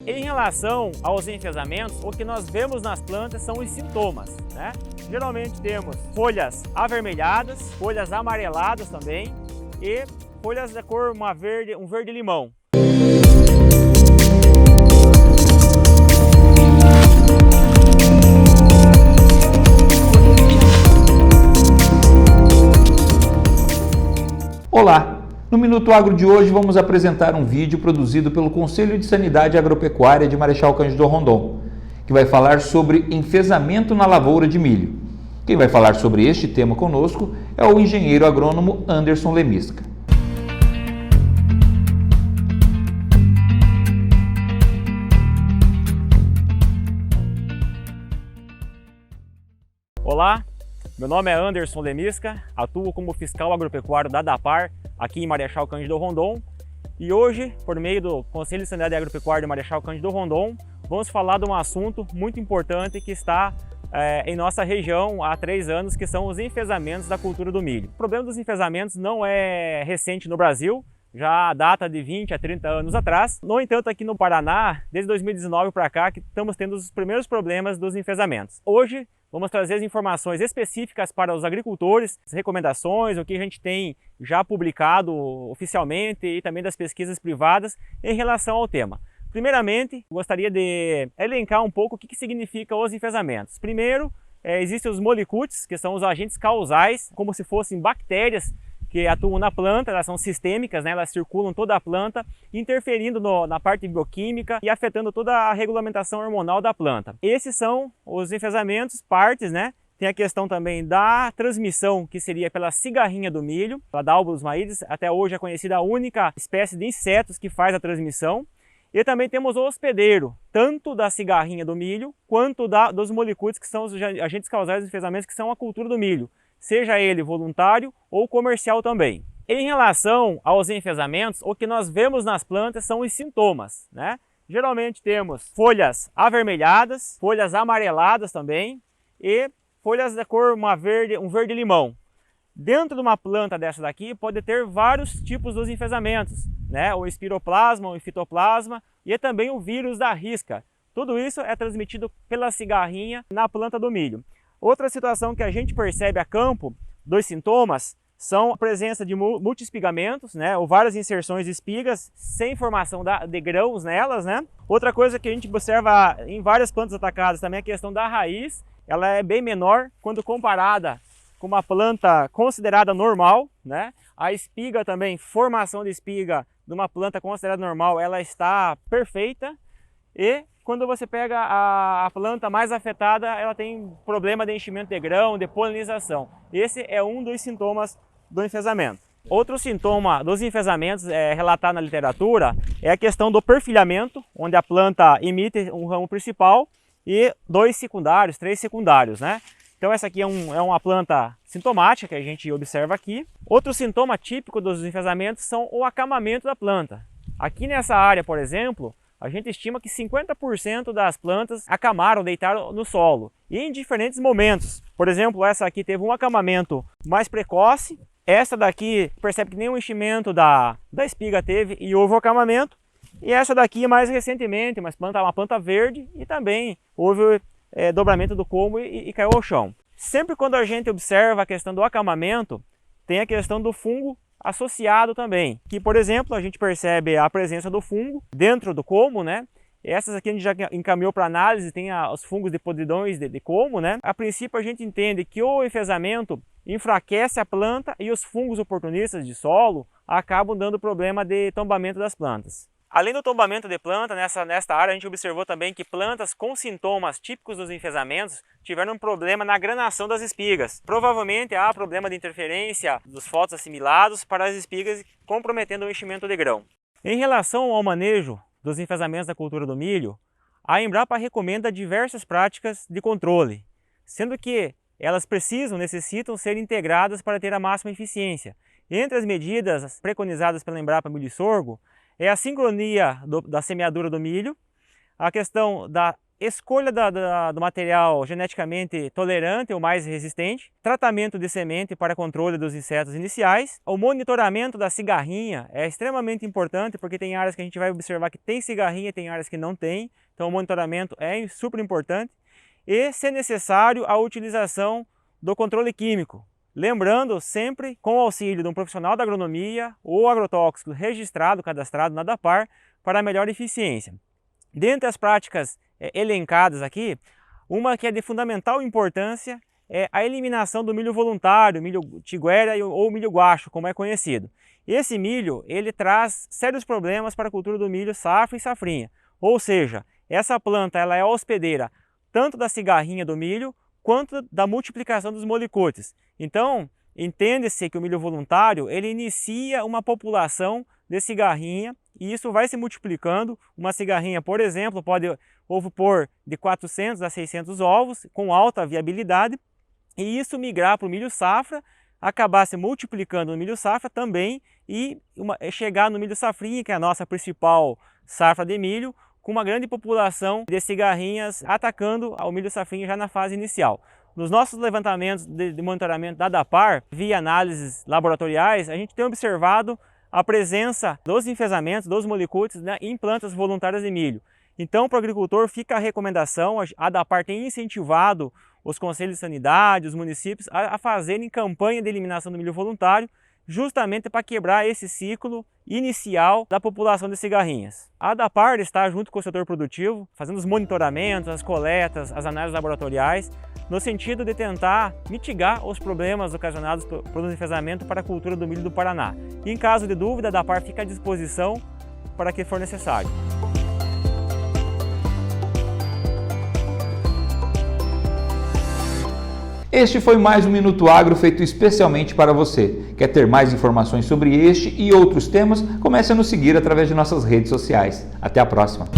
Em relação aos enfezamentos, o que nós vemos nas plantas são os sintomas, né? Geralmente temos folhas avermelhadas, folhas amareladas também e folhas da cor um verde limão. Olá! No Minuto Agro de hoje vamos apresentar um vídeo produzido pelo Conselho de Sanidade Agropecuária de Marechal Cândido Rondon, que vai falar sobre enfezamento na lavoura de milho. Quem vai falar sobre este tema conosco é o engenheiro agrônomo Anderson Lemisca. Olá, meu nome é Anderson Lemisca, atuo como fiscal agropecuário da ADAPAR aqui em Marechal Cândido Rondon e hoje, por meio do Conselho de Sanidade Agropecuária de Marechal Cândido Rondon, vamos falar de um assunto muito importante que está em nossa região há 3 anos, que são os enfezamentos da cultura do milho. O problema dos enfezamentos não é recente no Brasil, já data de 20 a 30 anos atrás. No entanto, aqui no Paraná, desde 2019 para cá, que estamos tendo os primeiros problemas dos enfezamentos. Hoje, vamos trazer as informações específicas para os agricultores, as recomendações, o que a gente tem já publicado oficialmente e também das pesquisas privadas em relação ao tema. Primeiramente, gostaria de elencar um pouco o que significa os enfezamentos. Primeiro, existem os molicutes, que são os agentes causais, como se fossem bactérias que atuam na planta, elas são sistêmicas, né? Elas circulam toda a planta, interferindo na parte bioquímica e afetando toda a regulamentação hormonal da planta. Esses são os enfezamentos, partes, né? Tem a questão também da transmissão, que seria pela cigarrinha do milho, a Dalbolus maides, até hoje é conhecida a única espécie de insetos que faz a transmissão. E também temos o hospedeiro, tanto da cigarrinha do milho, quanto dos molicutes, que são os agentes causais dos enfezamentos, que são a cultura do milho, seja ele voluntário ou comercial também. Em relação aos enfezamentos, o que nós vemos nas plantas são os sintomas, né? Geralmente temos folhas avermelhadas, folhas amareladas também e folhas da cor um verde limão. Dentro de uma planta dessa daqui pode ter vários tipos dos enfezamentos, né? O espiroplasma, o fitoplasma e também o vírus da risca. Tudo isso é transmitido pela cigarrinha na planta do milho. Outra situação que a gente percebe a campo dos sintomas são a presença de multiespigamentos, né, ou várias inserções de espigas sem formação de grãos nelas, né. Outra coisa que a gente observa em várias plantas atacadas também é a questão da raiz. Ela é bem menor quando comparada com uma planta considerada normal, né. A espiga também, formação de espiga de uma planta considerada normal, ela está perfeita. E quando você pega a planta mais afetada, ela tem problema de enchimento de grão, de polinização. Esse é um dos sintomas do enfezamento. Outro sintoma dos enfezamentos relatado na literatura é a questão do perfilhamento, onde a planta emite um ramo principal e 2 secundários, 3 secundários, né? Então essa aqui é uma planta sintomática que a gente observa aqui. Outro sintoma típico dos enfezamentos são o acamamento da planta. Aqui nessa área, por exemplo, a gente estima que 50% das plantas acamaram, deitaram no solo, e em diferentes momentos. Por exemplo, essa aqui teve um acamamento mais precoce, essa daqui percebe que nenhum enchimento da espiga teve e houve um acamamento, e essa daqui mais recentemente, uma planta verde, e também houve dobramento do colmo e caiu ao chão. Sempre quando a gente observa a questão do acamamento, tem a questão do fungo associado também, que por exemplo a gente percebe a presença do fungo dentro do colmo, né? Essas aqui a gente já encaminhou para análise, tem os fungos de podridões de colmo, né? A princípio a gente entende que o enfezamento enfraquece a planta e os fungos oportunistas de solo acabam dando problema de tombamento das plantas. Além do tombamento de planta, nesta área a gente observou também que plantas com sintomas típicos dos enfezamentos tiveram um problema na granação das espigas. Provavelmente há problema de interferência dos fotoassimilados para as espigas, comprometendo o enchimento de grão. Em relação ao manejo dos enfezamentos da cultura do milho, a Embrapa recomenda diversas práticas de controle, sendo que elas necessitam ser integradas para ter a máxima eficiência. Entre as medidas preconizadas pela Embrapa Milho e Sorgo, é a sincronia da semeadura do milho, a questão da escolha do material geneticamente tolerante ou mais resistente, tratamento de semente para controle dos insetos iniciais, o monitoramento da cigarrinha é extremamente importante porque tem áreas que a gente vai observar que tem cigarrinha e tem áreas que não tem, então o monitoramento é super importante e, se necessário, a utilização do controle químico. Lembrando, sempre com o auxílio de um profissional da agronomia ou agrotóxico registrado, cadastrado na ADAPAR, para melhor eficiência. Dentre as práticas elencadas aqui, uma que é de fundamental importância é a eliminação do milho voluntário, milho tiguera ou milho guacho, como é conhecido. Esse milho, ele traz sérios problemas para a cultura do milho safra e safrinha, ou seja, essa planta ela é hospedeira tanto da cigarrinha do milho, quanto da multiplicação dos molicutes. Então, entende-se que o milho voluntário, ele inicia uma população de cigarrinha e isso vai se multiplicando. Uma cigarrinha, por exemplo, pode ovopor de 400 a 600 ovos, com alta viabilidade, e isso migrar para o milho safra, acabar se multiplicando no milho safra também e chegar no milho safrinha, que é a nossa principal safra de milho, com uma grande população de cigarrinhas atacando ao milho safrinha já na fase inicial. Nos nossos levantamentos de monitoramento da ADAPAR, via análises laboratoriais, a gente tem observado a presença dos enfesamentos, dos molicutes, né, em plantas voluntárias de milho. Então, para o agricultor fica a recomendação, a ADAPAR tem incentivado os conselhos de sanidade, os municípios, a fazerem campanha de eliminação do milho voluntário, justamente para quebrar esse ciclo inicial da população de cigarrinhas. A ADAPAR está junto com o setor produtivo, fazendo os monitoramentos, as coletas, as análises laboratoriais, no sentido de tentar mitigar os problemas ocasionados pelo enfesamento para a cultura do milho do Paraná. E em caso de dúvida, a ADAPAR fica à disposição para que for necessário. Este foi mais um Minuto Agro feito especialmente para você. Quer ter mais informações sobre este e outros temas? Comece a nos seguir através de nossas redes sociais. Até a próxima!